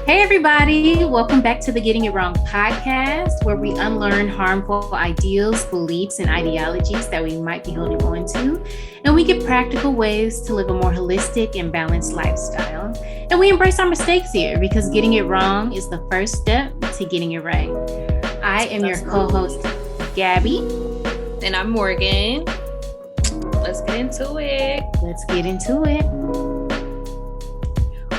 Hey, everybody. Welcome back to the Getting It Wrong podcast, where we unlearn harmful ideals, beliefs, and ideologies that we might be holding on to. And we get practical ways to live a more holistic and balanced lifestyle. And we embrace our mistakes here because getting it wrong is the first step to getting it right. I am your co host, Gabbie. And I'm Morgan. Let's get into it. Let's get into it.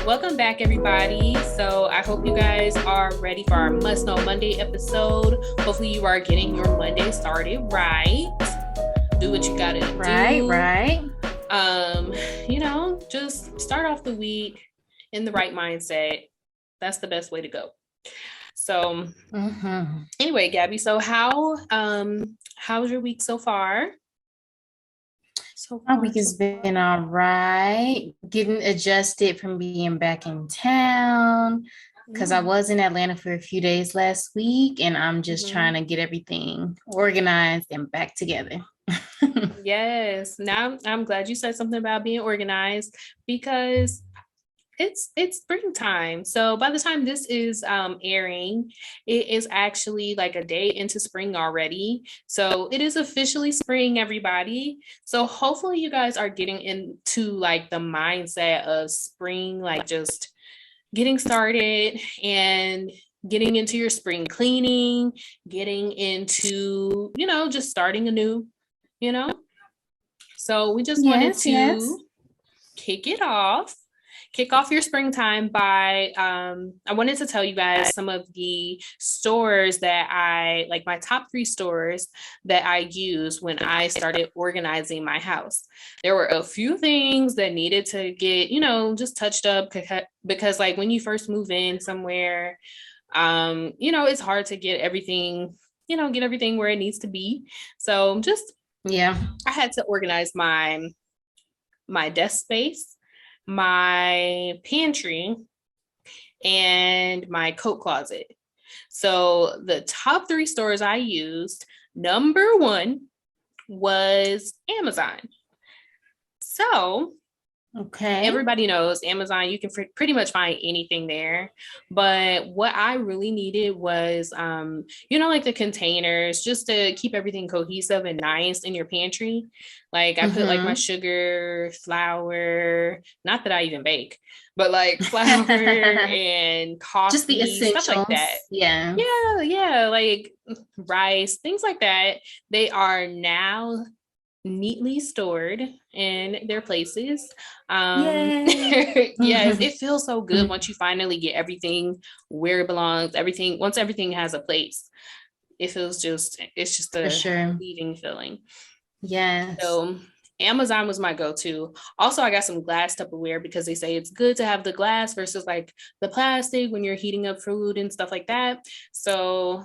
Welcome back, everybody. So I hope you guys are ready for our Must Know Monday episode. Hopefully you are getting your Monday started right. Do what you gotta do. Right. Just start off the week in the right mindset. That's the best way to go. So Anyway, Gabbie, so how's your week so far? My week has been all right. Getting adjusted from being back in town because I was in Atlanta for a few days last week, and I'm just trying to get everything organized and back together. Yes. Now I'm glad you said something about being organized because it's springtime. So by the time this is airing, it is actually like a day into spring already. So it is officially spring, everybody. So hopefully you guys are getting into like the mindset of spring, like just getting started and getting into your spring cleaning, getting into, just starting anew, So we just wanted to kick off your springtime by I wanted to tell you guys some of the stores that my top 3 stores that I use when I started organizing my house. There were a few things that needed to get, just touched up because like when you first move in somewhere, it's hard to get everything, where it needs to be. So I had to organize my desk space, my pantry, and my coat closet. So the top 3 stores I used, number 1 was Amazon. So everybody knows Amazon, you can pretty much find anything there. But what I really needed was, like the containers, just to keep everything cohesive and nice in your pantry. Like I put like my sugar, flour, not that I even bake, but like flour and coffee, just the essentials, stuff like that. Yeah, like rice, things like that. They are now neatly stored in their places. Yes, it feels so good once you finally get everything where it belongs. Once everything has a place, it's just a leaving feeling. Yes. So Amazon was my go-to. Also, I got some glass Tupperware because they say it's good to have the glass versus like the plastic when you're heating up food and stuff like that. So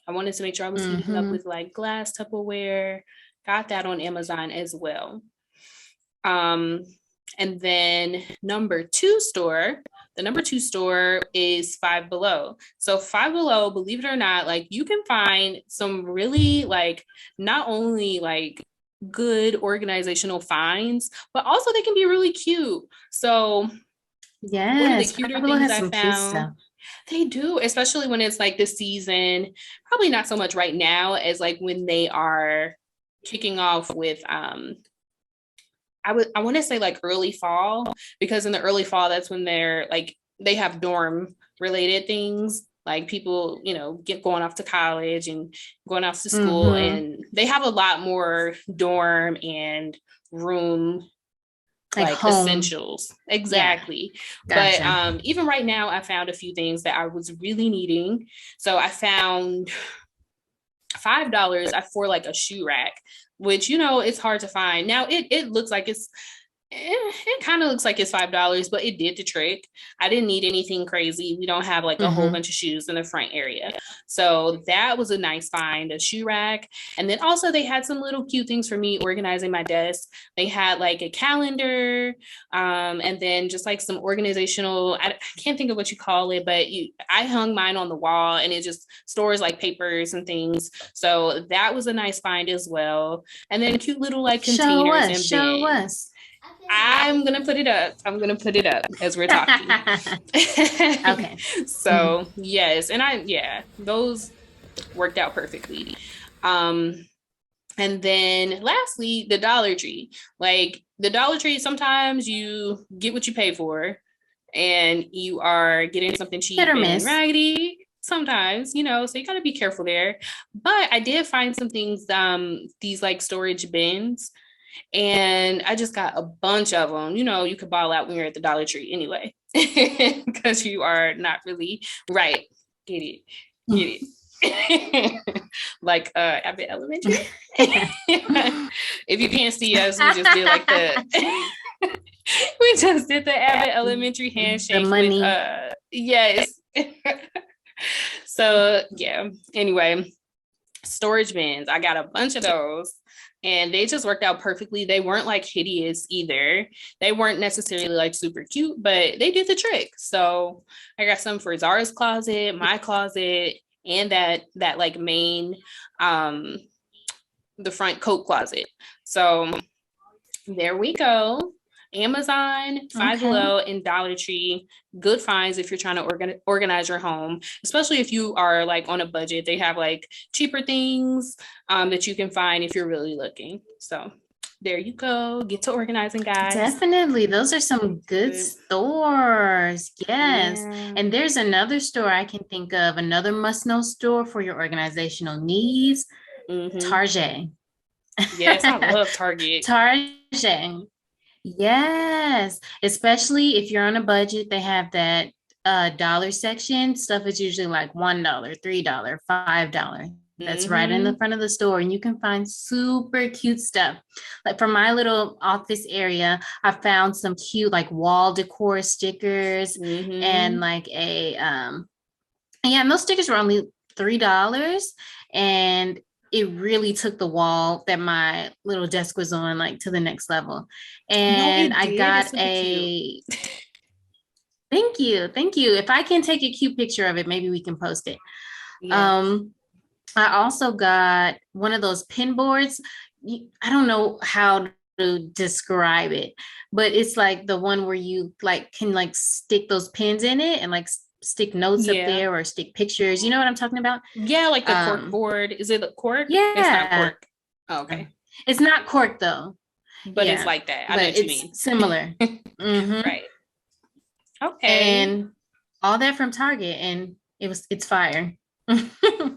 I wanted to make sure I was heating up with like glass Tupperware. Got that on Amazon as well. And then the number 2 store is Five Below. So Five Below, believe it or not, like you can find some really like not only like good organizational finds, but also they can be really cute. So one of the cuter things I found. They do, especially when it's like the season. Probably not so much right now as like when they are kicking off with I want to say like early fall, because in the early fall that's when they have dorm related things, like people going off to college and going off to school, and they have a lot more dorm and room like essentials. Exactly. Gotcha. But even right now I found a few things that I was really needing. So I found $5 for like a shoe rack, which it's hard to find now. It looks like it kind of looks like it's $5, but it did the trick. I didn't need anything crazy. We don't have like a whole bunch of shoes in the front area, so that was a nice find, a shoe rack. And then also they had some little cute things for me organizing my desk. They had like a calendar, and then just like some organizational, I can't think of what you call it, but I hung mine on the wall, and it just stores like papers and things. So that was a nice find as well. And then cute little like containers and show us. I'm gonna put it up. I'm gonna put it up as we're talking. Okay. So yes, and those worked out perfectly. Um, and then lastly, the Dollar Tree. Like the Dollar Tree, sometimes you get what you pay for, and you are getting something Hit cheap or and miss. raggedy. Sometimes, so you gotta be careful there. But I did find some things, these like storage bins, and I just got a bunch of them. You could ball out when you're at the Dollar Tree anyway, because you are not really right. Get it, get it. Like Abbott Elementary. If you can't see us, we just did like the we just did the Abbott Elementary The handshake with money. yes. So yeah. Anyway, storage bins. I got a bunch of those. And they just worked out perfectly. They weren't like hideous either. They weren't necessarily like super cute, but they did the trick. So I got some for Zara's closet, my closet, and that like main the front coat closet. So there we go. Amazon, Five Okay. Below, and Dollar Tree. Good finds if you're trying to organize your home, especially if you are like on a budget. They have like cheaper things that you can find if you're really looking. So there you go. Get to organizing, guys. Definitely. Those are some good Good. stores. Yes. Yeah. And there's another store I can think of, another must-know store for your organizational needs, Mm-hmm. Target. Yes, I love Target. Target. Yes. Especially if you're on a budget, they have that dollar section. Stuff is usually like $1, $3, $5. That's right in the Mm-hmm. front of the store, and you can find super cute stuff. Like for my little office area, I found some cute like wall decor stickers and Mm-hmm. like and those stickers were only $3, and it really took the wall that my little desk was on like to the next level. No, And it I did. It's got super cute. a thank you, thank you. If I can take a cute picture of it, maybe we can post it. Yes. um I also got one of those pin boards. I don't know how to describe it, but it's like the one where you like can like stick those pins in it and like stick notes up Yeah. there or stick pictures. You know what I'm talking about? Yeah, like the cork Um, board. Is it a cork? It's not yeah. cork. Oh, okay. It's not cork though. But it's Yeah, like that. I know but what you it's mean. similar. Right. Okay. And all that from Target, and it's fire.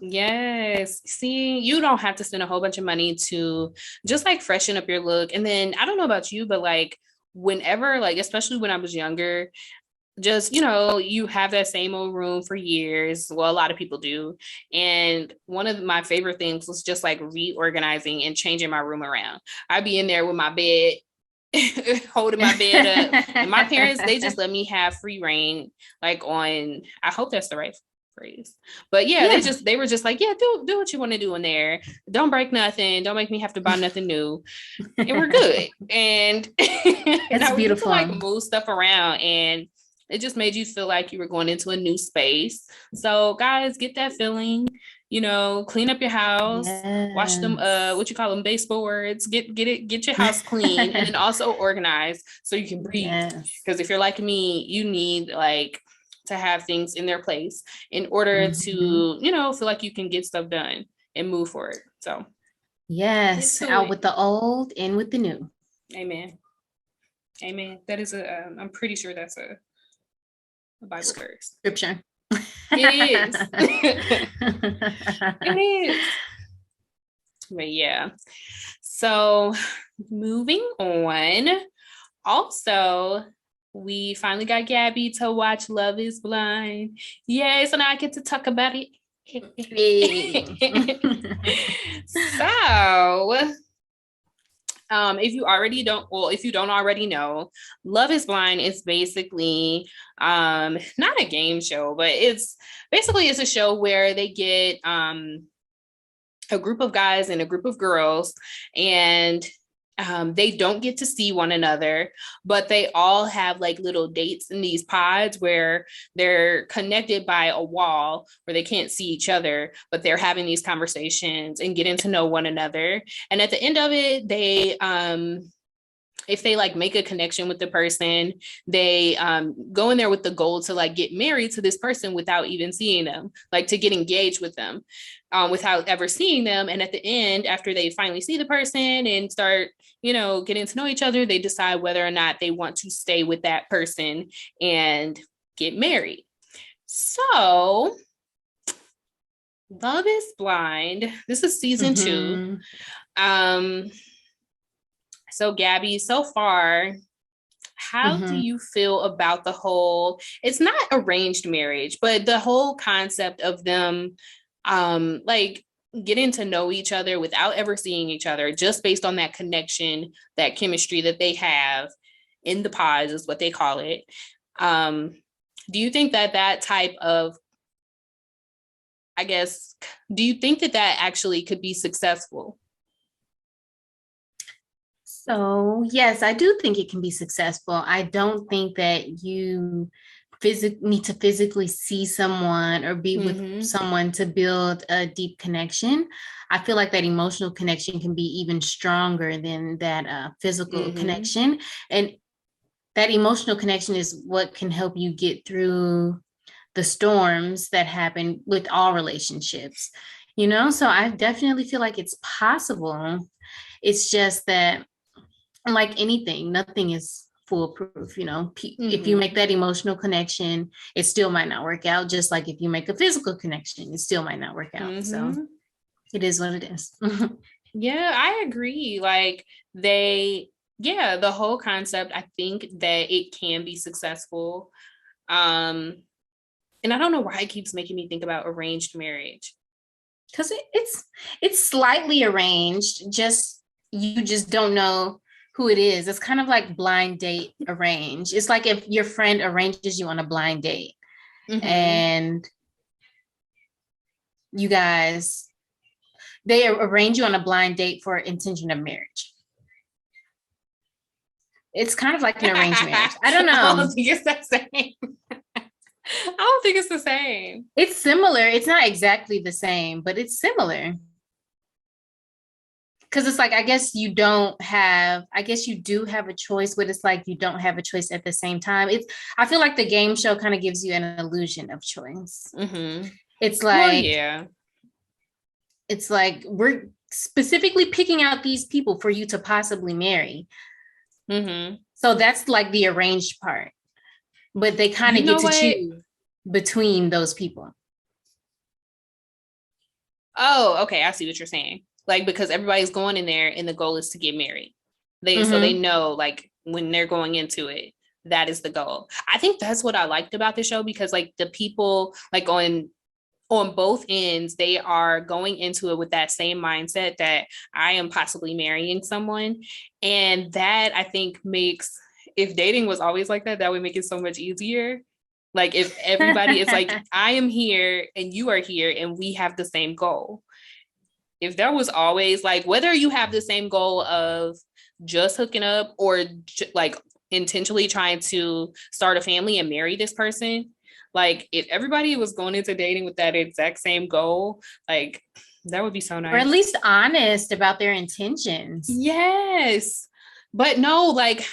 Yes. See, you don't have to spend a whole bunch of money to just like freshen up your look. And then I don't know about you, but like whenever, like, especially when I was younger, just you have that same old room for years. Well, a lot of people do. And one of my favorite things was just like reorganizing and changing my room around. I'd be in there with my bed holding my bed up, and my parents, they just let me have free reign, like on, I hope that's the right phrase, but yeah, Yeah, they were just like, yeah, do what you want to do in there, don't break nothing, don't make me have to buy nothing new, and we're good. And it's now we get to like beautiful. move stuff around, and it just made you feel like you were going into a new space. So guys, get that feeling, clean up your house, wash them Yes. what you call them, baseboards, get your house clean, and then also organize so you can breathe. Yes. Because if you're like me, you need like to have things in their place in order to Mhm. feel like you can get stuff done and move forward. So get Yes, to out it. with the old, in with the new. Amen. Amen. That is I'm pretty sure that's a Bible verse. Scripture. It is. It is. But yeah. So moving on. Also, we finally got Gabbie to watch Love is Blind. Yay, so now I get to talk about it. So if you don't already know, Love is Blind is basically not a game show, but it's a show where they get a group of guys and a group of girls, and they don't get to see one another, but they all have like little dates in these pods where they're connected by a wall where they can't see each other, but they're having these conversations and getting to know one another. And at the end of it, if they like make a connection with the person, they go in there with the goal to like get married to this person without even seeing them, like to get engaged with them without ever seeing them. And at the end, after they finally see the person and start, getting to know each other, they decide whether or not they want to stay with that person and get married. So Love is Blind. This is season 2. So Gabbie, so far, how do you feel about the whole, it's not arranged marriage, but the whole concept of them like getting to know each other without ever seeing each other, just based on that connection, that chemistry that they have in the pods is what they call it. Do you think that type of, I guess, do you think that actually could be successful? So, yes, I do think it can be successful. I don't think that you need to physically see someone or be with someone to build a deep connection. I feel like that emotional connection can be even stronger than that physical connection. And that emotional connection is what can help you get through the storms that happen with all relationships, So I definitely feel like it's possible. It's just that, like anything, nothing is foolproof. If you make that emotional connection, it still might not work out. Just like if you make a physical connection, it still might not work out. So it is what it is. Yeah, I agree. Like the whole concept, I think that it can be successful. And I don't know why it keeps making me think about arranged marriage. Because it's slightly arranged, you just don't know who it is. It's kind of like blind date arranged. It's like if your friend arranges you on a blind date and they arrange you on a blind date for intention of marriage. It's kind of like an arranged marriage. I don't know. I don't think it's the same. I don't think it's the same. It's similar. It's not exactly the same, but it's similar. Because it's like, I guess you do have a choice, but it's like you don't have a choice at the same time. I feel like the game show kind of gives you an illusion of choice. It's like, it's like we're specifically picking out these people for you to possibly marry. So that's like the arranged part, but they kind of get to choose between those people. Oh, okay. I see what you're saying. Like, because everybody's going in there and the goal is to get married. So they know, like, when they're going into it, that is the goal. I think that's what I liked about the show, because like the people like on both ends, they are going into it with that same mindset that I am possibly marrying someone. And that I think makes, if dating was always like that, that would make it so much easier. Like if everybody is like, I am here and you are here and we have the same goal. If there was always like, whether you have the same goal of just hooking up or like intentionally trying to start a family and marry this person, like if everybody was going into dating with that exact same goal, like that would be so nice. Or at least honest about their intentions. Yes. But no, like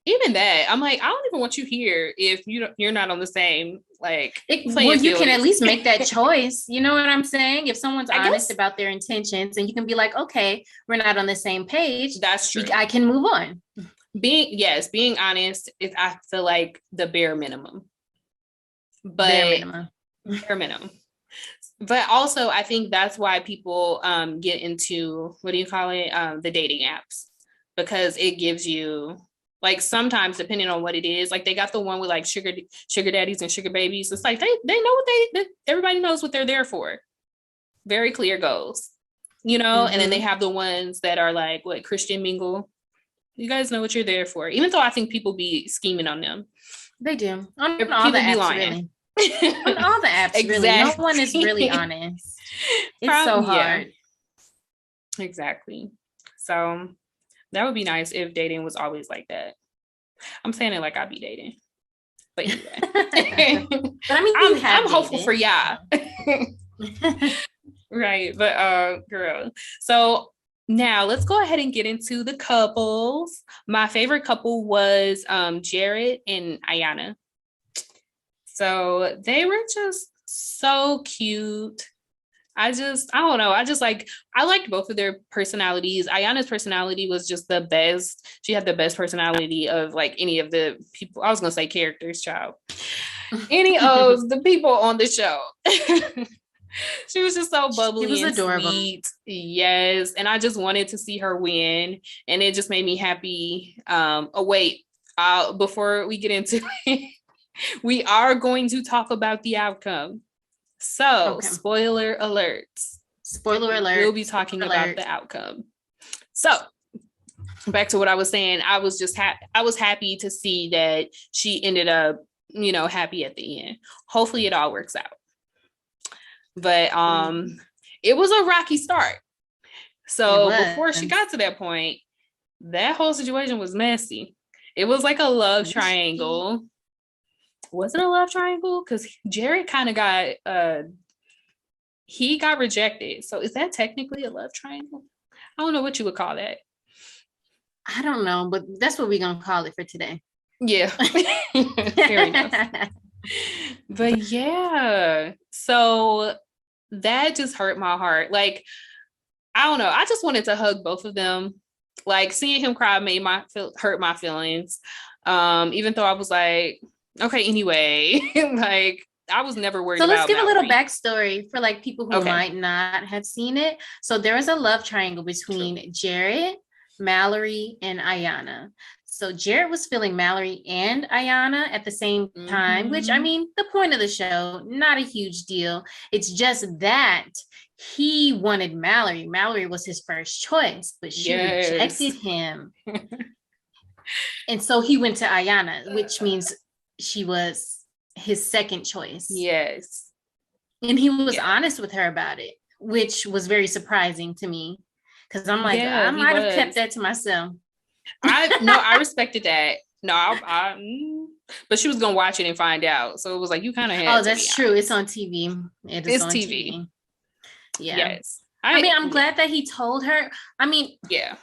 even that, I'm like, I don't even want you here if you're not on the same like well, you can at least make that choice. You know what I'm saying? If someone's honest about their intentions, and you can be like, okay, we're not on the same page. That's true. I can move on. Being honest is, I feel like, the bare minimum. But bare minimum. But also I think that's why people get into, what do you call it? The dating apps, because it gives you, like, sometimes depending on what it is, like they got the one with like sugar daddies and sugar babies. It's like they know what everybody knows what they're there for. Very clear goals, and then they have the ones that are like, what, Christian mingle. You guys know what you're there for. Even though I think people be scheming on them. They do. On all the apps, really. On all the apps, exactly. Really. No one is really honest. It's so hard. Yeah. Exactly. So that would be nice if dating was always like that. I'm saying it like I be dating. But anyway. But I mean, I'm hopeful for y'all. Right. But girl. So Now let's go ahead and get into the couples. My favorite couple was Jared and Ayanna. So they were just so cute. I don't know. I liked both of their personalities. Ayanna's personality was just the best. She had the best personality of like any of the people. I was gonna say characters, child. Any of the people on the show. She was just so bubbly and adorable. Sweet. Yes. And I just wanted to see her win. And it just made me happy. Wait, before we get into it, we are going to talk about the outcome. So, okay. Spoiler alerts. Spoiler alert. We'll be talking about the outcome. So, back to what I was saying, I was happy to see that she ended up, happy at the end. Hopefully it all works out. But it was a rocky start. So, before she got to that point, that whole situation was messy. It was like a love triangle. Was it a love triangle? Because Jared kind of got he got rejected. So is that technically a love triangle? I don't know what you would call that. I don't know, but that's what we're gonna call it for today. Yeah. Fair enough. But yeah, so that just hurt my heart. Like, I don't know. I just wanted to hug both of them. Like, seeing him cry made hurt my feelings. Even though I was like, okay, anyway, like I was never worried about. So let's give Mallory. A little backstory for like people who might not have seen it. So there was a love triangle between Jared, Mallory, and Ayanna. So Jared was feeling Mallory and Ayanna at the same time, which, I mean, the point of the show, not a huge deal. It's just that he wanted Mallory. Mallory was his first choice, but she rejected him. And so he went to Ayanna, which means she was his second choice. Yes. And he was honest with her about it, which was very surprising to me. Because I'm like, I might have kept that to myself. I respected that. No, but she was gonna watch it and find out. So it was like you kind of had. Oh, that's true. It's on TV. It's on TV. Yeah. Yes. I mean, I'm glad that he told her. I mean, yeah.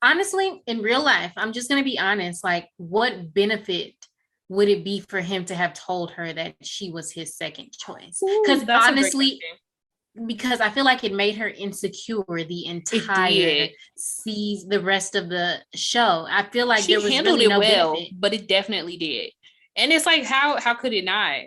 Honestly, in real life, I'm just gonna be honest. Like, what benefit would it be for him to have told her that she was his second choice? Because honestly, because I feel like it made her insecure the entire the rest of the show. I feel like she handled it well, but it definitely did. And it's like, how could it not?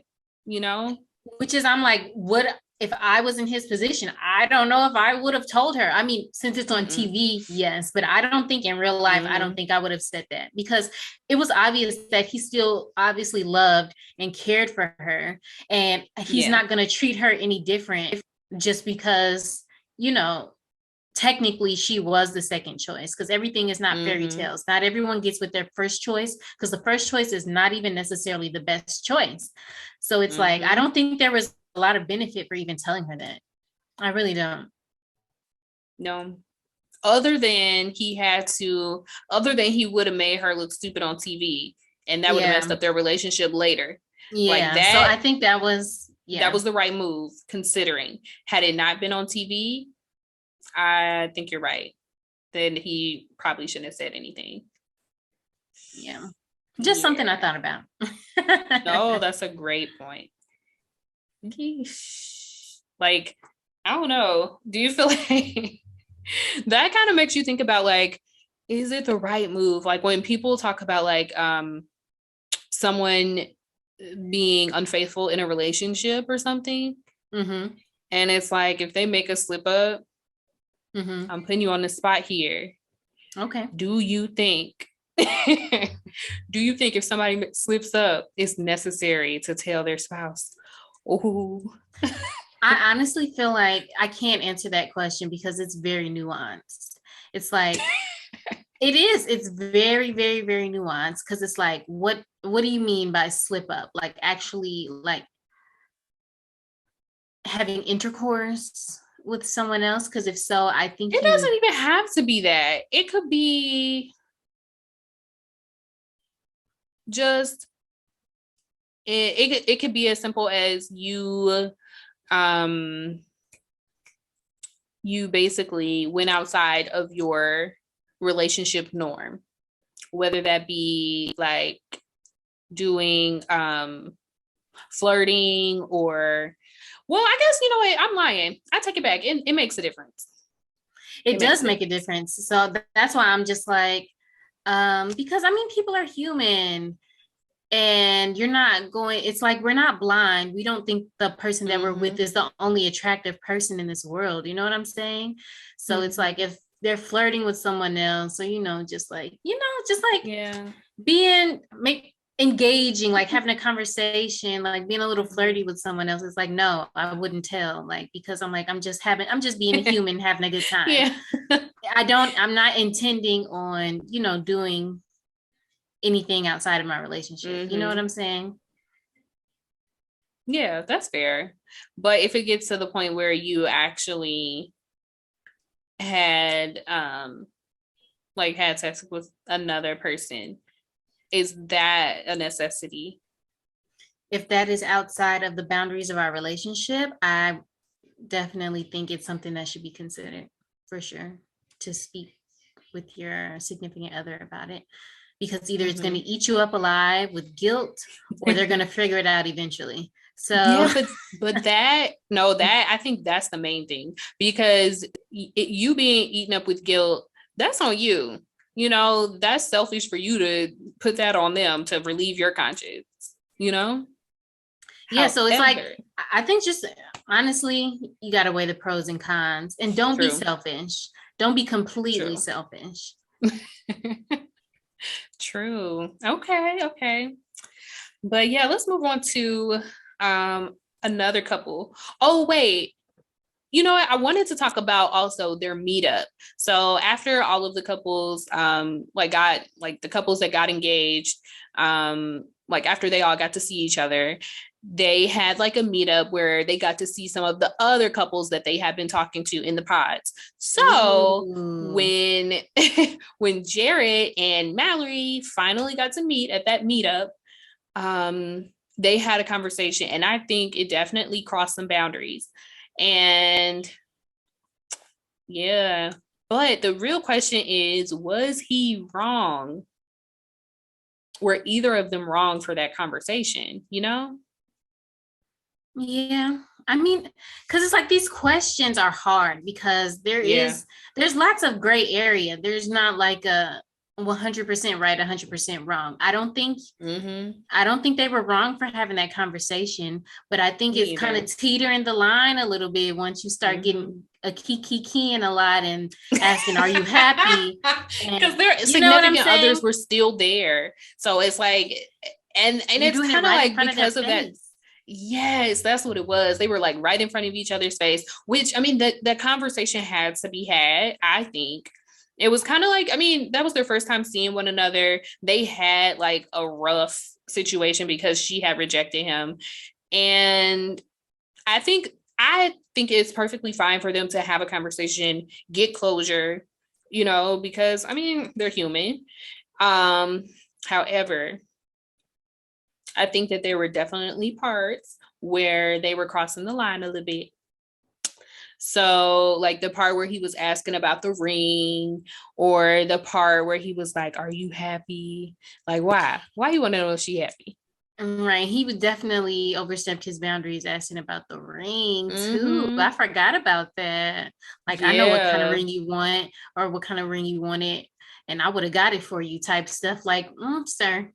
Which is, I'm like, what if I was in his position? I don't know if I would have told her. I mean, since it's on TV, yes, but I don't think in real life, I don't think I would have said that, because it was obvious that he still obviously loved and cared for her, and he's not going to treat her any different just because, technically she was the second choice, because everything is not fairy tales. Not everyone gets with their first choice, because the first choice is not even necessarily the best choice. So it's like, I don't think there was a lot of benefit for even telling her that. I really don't. No. Other than he would have made her look stupid on TV, and that would have messed up their relationship later. Yeah. Like that, so I think that was the right move, considering had it not been on TV, I think you're right. Then he probably shouldn't have said anything. Yeah. Just something I thought about. No, that's a great point. Like, I don't know. Do you feel like that kind of makes you think about, like, is it the right move? Like, when people talk about like someone being unfaithful in a relationship or something, and it's like, if they make a slip up, I'm putting you on the spot here. Okay. Do you think if somebody slips up, it's necessary to tell their spouse? Oh, I honestly feel like I can't answer that question, because it's very nuanced. It's like, it's very, very, very nuanced, because it's like, what do you mean by slip up? Like, actually, like, having intercourse with someone else? Because if so, I think it doesn't even have to be that. It could be just it could be as simple as you you basically went outside of your relationship norm, whether that be like doing flirting or, well, I guess, you know what, I'm lying. I take it back. It makes a difference. It does make a difference. So that's why I'm just like, because I mean, people are human and you're not going, it's like, we're not blind. We don't think the person that we're with is the only attractive person in this world. You know what I'm saying? So it's like, if they're flirting with someone else, or, just like, being, engaging, like having a conversation, like being a little flirty with someone else. It's like, no, I wouldn't tell, like, because I'm like, I'm just being a human, having a good time. Yeah. I'm not intending on, doing anything outside of my relationship. You know what I'm saying? Yeah, that's fair. But if it gets to the point where you actually had had sex with another person, is that a necessity? If that is outside of the boundaries of our relationship, I definitely think it's something that should be considered, for sure, to speak with your significant other about it, because either it's going to eat you up alive with guilt, or they're going to figure it out eventually. So yeah, but that I think that's the main thing, because you being eaten up with guilt, that's on you. That's selfish for you to put that on them to relieve your conscience. Yeah, so it's like, I think just honestly, you got to weigh the pros and cons, and don't be selfish. Don't be completely selfish. True. Okay. But yeah, let's move on to another couple. Oh, wait. You know what? I wanted to talk about also their meetup. So after all of the couples the couples that got engaged, after they all got to see each other, they had like a meetup where they got to see some of the other couples that they had been talking to in the pods. So when when Jared and Mallory finally got to meet at that meetup, they had a conversation, and I think it definitely crossed some boundaries. And yeah, but the real question is, was he wrong? Were either of them wrong for that conversation, Yeah. I mean, because it's like, these questions are hard, because there's lots of gray area. There's not like a 100% right, 100% wrong. I don't think they were wrong for having that conversation, but I think it's kind of teetering the line a little bit once you start getting a keying a lot and asking, are you happy? Because their significant others were still there. So it's like, and it's kind of like, because of that. Yes, that's what it was. They were like right in front of each other's face, which, I mean, that conversation had to be had. I think it was kind of like, I mean, that was their first time seeing one another. They had like a rough situation because she had rejected him. And I think it's perfectly fine for them to have a conversation, get closure, because, I mean, they're human. However, I think that there were definitely parts where they were crossing the line a little bit. So like the part where he was asking about the ring, or the part where he was like, are you happy? Like, why you want to know if she happy? Right. He would definitely overstepped his boundaries asking about the ring too. I forgot about that. Like, I know what kind of ring you want, or what kind of ring you wanted, and I would have got it for you type stuff. Like, sir,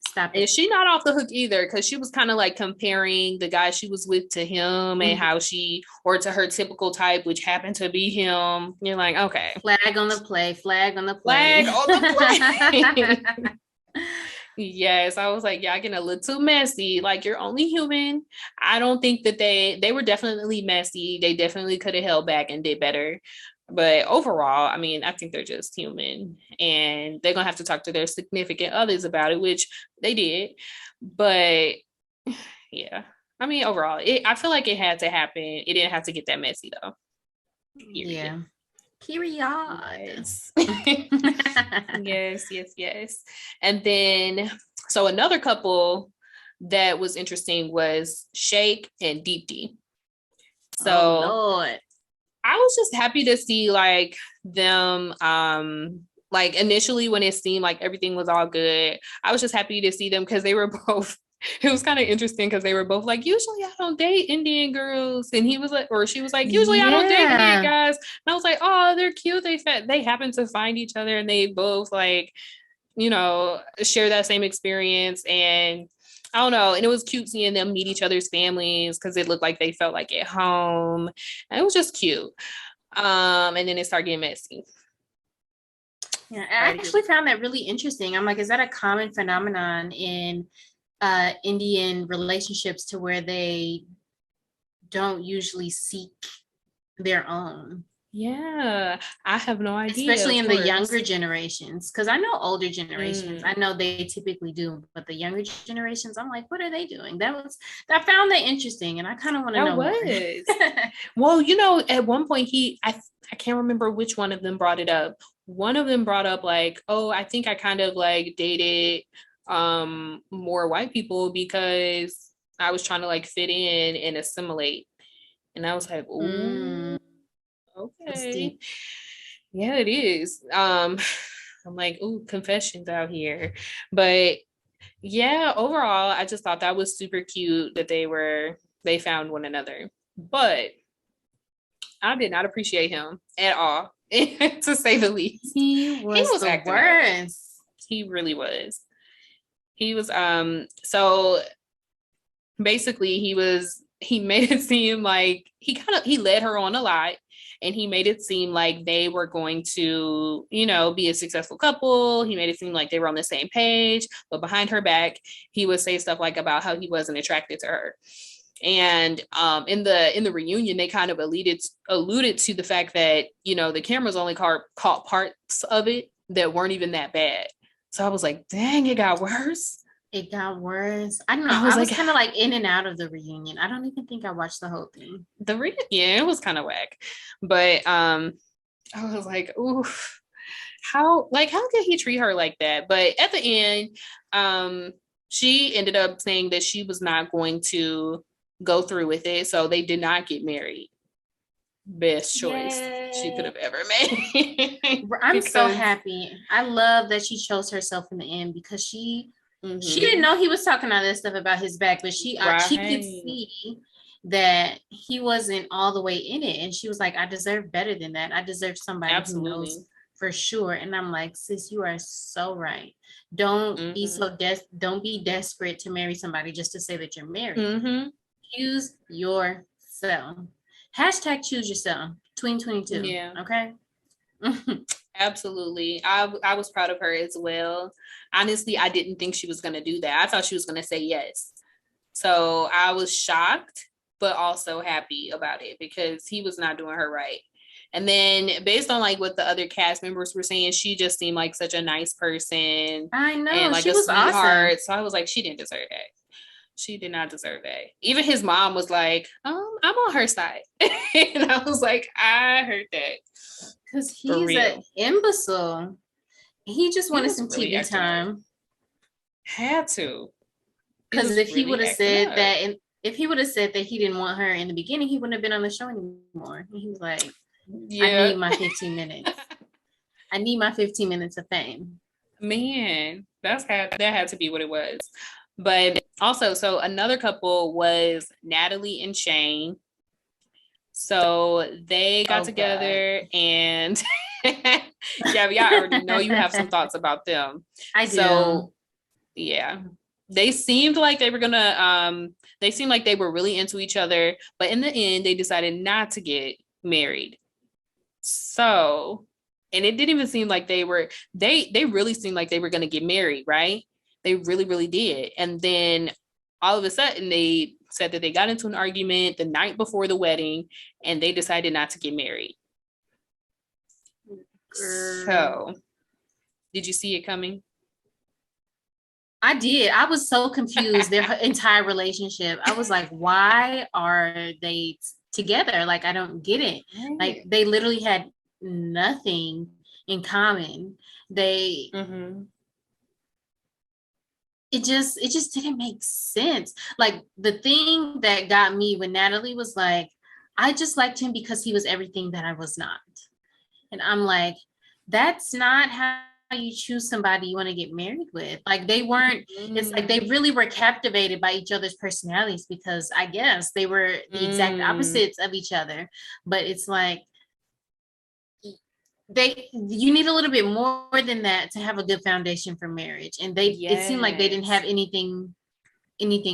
stop it. And she not off the hook either, because she was kind of like comparing the guy she was with to him, and how or to her typical type, which happened to be him. You're like, okay. Flag on the play. Flag on the play. Yes, I was like, y'all getting a little messy. Like, you're only human. I don't think that they were definitely messy. They definitely could have held back and did better. But overall, I mean, I think they're just human, and they're going to have to talk to their significant others about it, which they did. But yeah, I mean, overall, I feel like it had to happen. It didn't have to get that messy, though. Yeah. Period. Yes. yes. And then, so another couple that was interesting was Shake and Deep D. So, Lord. I was just happy to see like them like initially when it seemed like everything was all good. I was just happy to see them because they were both it was kind of interesting because they were both like, usually I don't date Indian girls. And he was like, or she was like, usually I don't date Indian Yeah. guys. And I was like, oh, they're cute. They happen to find each other and they both like, share that same experience. And I don't know. And it was cute seeing them meet each other's families because it looked like they felt like at home. And it was just cute. And then it started getting messy. Yeah, I actually found that really interesting. I'm like, is that a common phenomenon in Indian relationships to where they don't usually seek their own? Yeah, I have no idea. Especially in the younger generations, because I know older generations, I know they typically do, but the younger generations, I'm like, what are they doing? I found that interesting, and I kind of want to know more. Well, at one point I can't remember which one of them brought it up. One of them brought up like, oh, I think I kind of like dated more white people because I was trying to like fit in and assimilate. And I was like, oh, okay. Yeah, it is. I'm like, ooh, confessions out here. But yeah, overall, I just thought that was super cute that they found one another. But I did not appreciate him at all, to say the least. He was the worst. He really was. He was so basically he made it seem like he led her on a lot, and he made it seem like they were going to, be a successful couple. He made it seem like they were on the same page, but behind her back, he would say stuff like about how he wasn't attracted to her. And in the reunion, they kind of alluded to the fact that, the cameras only caught parts of it that weren't even that bad. So I was like, dang, it got worse. It got worse. I don't know. I was kind of like in and out of the reunion. I don't even think I watched the whole thing. Yeah, it was kind of whack. But I was like, ooh, how could he treat her like that? But at the end, she ended up saying that she was not going to go through with it. So they did not get married. Best choice she could have ever made. I'm so happy. I love that she chose herself in the end because she didn't know he was talking all this stuff about his back, but she could see that he wasn't all the way in it, and she was like, I deserve better than that. I deserve somebody who knows for sure. And I'm like, sis, you are so right. Don't be so don't be desperate to marry somebody just to say that you're married. Choose yourself. Hashtag choose yourself 2022. Yeah. Okay. Absolutely. I was proud of her as well. Honestly, I didn't think she was going to do that. I thought she was going to say yes. So I was shocked, but also happy about it because he was not doing her right. And then based on like what the other cast members were saying, she just seemed like such a nice person. I know. And like she was sweetheart. Awesome. So I was like, she didn't deserve that. She did not deserve that. Even his mom was like, I'm on her side. And I was like, I heard that. Because he's an imbecile. He just wanted some really TV time. Had to. Because if he would have said that, and if he would have said that he didn't want her in the beginning, he wouldn't have been on the show anymore. And he was like, I need my 15 minutes. I need my 15 minutes of fame. Man, that had to be what it was. But also, so another couple was Natalie and Shane. So they got together and Gabbie, I already know you have some thoughts about them. I do. So yeah, they seemed like they were they seemed like they were really into each other, but in the end, they decided not to get married. So, and it didn't even seem like they really seemed like they were going to get married, right? They really, really did. And then all of a sudden they said that they got into an argument the night before the wedding and they decided not to get married. So, did you see it coming? I did. I was so confused. Their entire relationship. I was like, why are they together? Like, I don't get it. Like, they literally had nothing in common. They it just didn't make sense. Like, the thing that got me when Natalie was like, I just liked him because he was everything that I was not. And I'm like, that's not how you choose somebody you want to get married with. Like they weren't, it's like they really were captivated by each other's personalities because I guess they were the exact opposites of each other. But it's like you need a little bit more than that to have a good foundation for marriage. And it seemed like they didn't have anything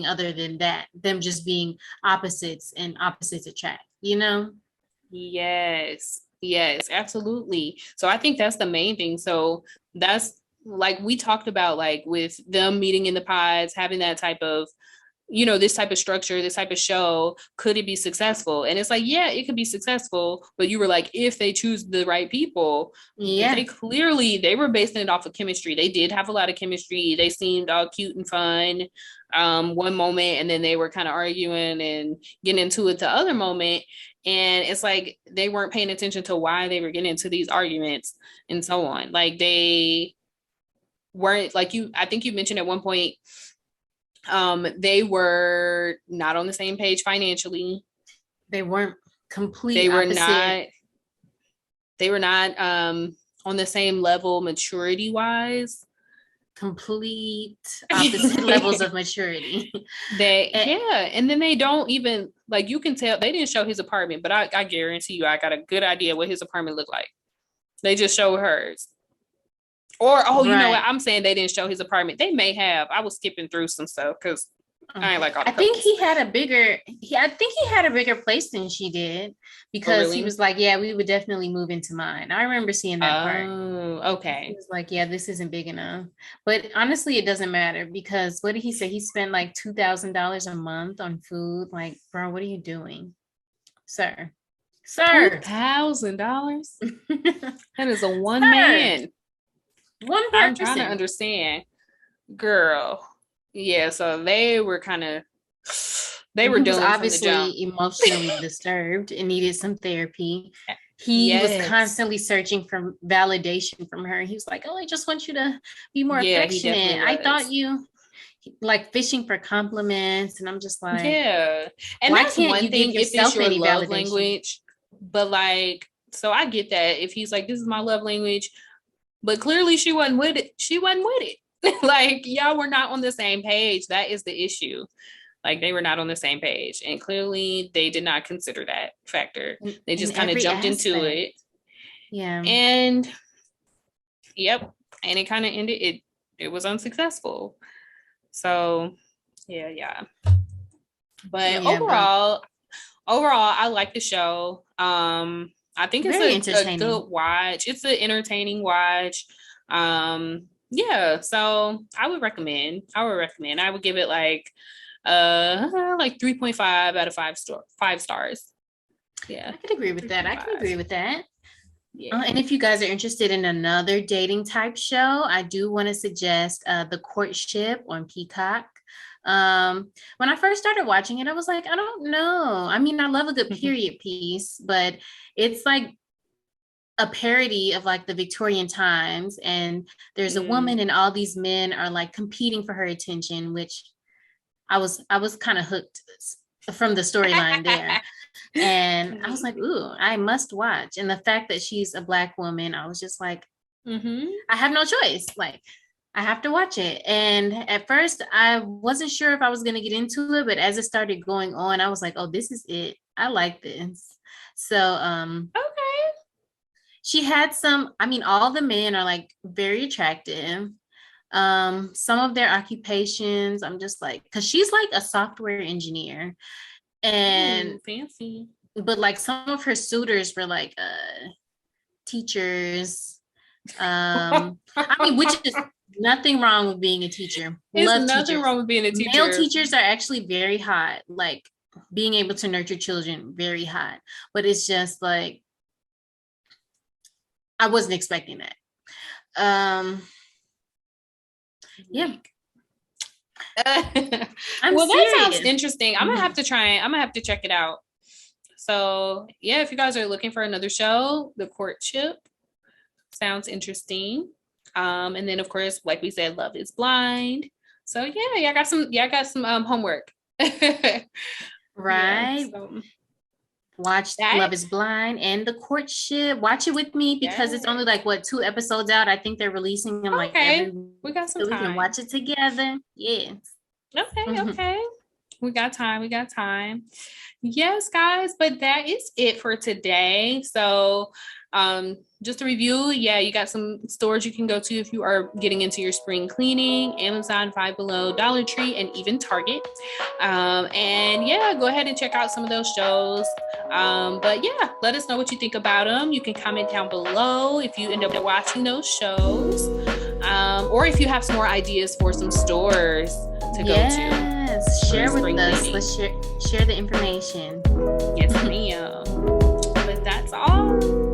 other than that, them just being opposites and opposites attract, you know? Yes, absolutely. So I think that's the main thing. So that's like we talked about, like with them meeting in the pods, having that type of, this type of structure, this type of show, could it be successful? And it's like, yeah, it could be successful, but you were like, if they choose the right people. Yeah. They were basing it off of chemistry. They did have a lot of chemistry. They seemed all cute and fun one moment, and then they were kind of arguing and getting into it the other moment. And it's like they weren't paying attention to why they were getting into these arguments and so on. Like they weren't, like I think you mentioned at one point, they were not on the same page financially. They weren't completely opposite. They were not on the same level maturity wise. Complete opposite levels of maturity. And then they don't even, like, you can tell they didn't show his apartment, but I guarantee you I got a good idea what his apartment looked like. They just show hers. Or you know what, I'm saying they didn't show his apartment. They may have. I was skipping through some stuff because I ain't like all the couples. I think he had a bigger place than she did, because he was like, yeah, we would definitely move into mine. I remember seeing that part. Oh, okay. He was like, yeah, this isn't big enough. But honestly, it doesn't matter, because what did he say? He spent like $2,000 a month on food. Like, bro, what are you doing, sir? $2,000? That is a one man. One person. I'm trying to understand, girl. Yeah, so they were doing obviously emotionally disturbed and needed some therapy. He was constantly searching for validation from her. He was like, oh, I just want you to be more affectionate. I thought you like fishing for compliments. And I'm just like, yeah. And why that's can't one you thing give yourself if it's your any love validation? language. But like, so I get that if he's like, this is my love language, but clearly she wasn't with it. Like, y'all were not on the same page. That is the issue. Like, they were not on the same page, and clearly they did not consider that factor. They just kind of jumped into it. Yeah. And yep. And it kind of ended. It was unsuccessful. So yeah. But overall, I like the show. I think it's a good watch. It's an entertaining watch. Yeah, so I would recommend. I would give it like 3.5 out of 5 stars. Yeah, I could agree with that. Yeah. And if you guys are interested in another dating type show, I do want to suggest The Courtship on Peacock. When I first started watching it, I was like, I don't know. I mean, I love a good period piece, but it's like a parody of like the Victorian times, and there's a woman and all these men are like competing for her attention, which I was kind of hooked from the storyline there. And I was like, ooh, I must watch. And the fact that she's a Black woman, I was just like, I have no choice. Like, I have to watch it. And at first I wasn't sure if I was going to get into it, but as it started going on, I was like, oh, this is it. I like this. So, okay. She had all the men are like very attractive. Some of their occupations, I'm just like, because she's like a software engineer, and fancy. But like some of her suitors were like teachers. Which is nothing wrong with being a teacher. There's nothing wrong with being a teacher. Male teachers are actually very hot, like being able to nurture children, very hot. But it's just like, I wasn't expecting that. Yeah. That sounds interesting. I'm gonna have to check it out. So yeah, if you guys are looking for another show, The Courtship sounds interesting. And then of course, like we said, Love is Blind. So yeah, I got some homework. Right. Yeah, so. Watch Love is Blind and The Courtship. Watch it with me because it's only like 2 episodes out. I think they're releasing them like every week. We got some so time. We can watch it together. Yes. Okay. We got time. Yes, guys, but that is it for today. So just to review, you got some stores you can go to if you are getting into your spring cleaning: Amazon, Five Below, Dollar Tree, and even Target. And go ahead and check out some of those shows. But let us know what you think about them. You can comment down below if you end up watching those shows, or if you have some more ideas for some stores to go to. Yes, share with us. Let's share the information. Yes, ma'am. But that's all.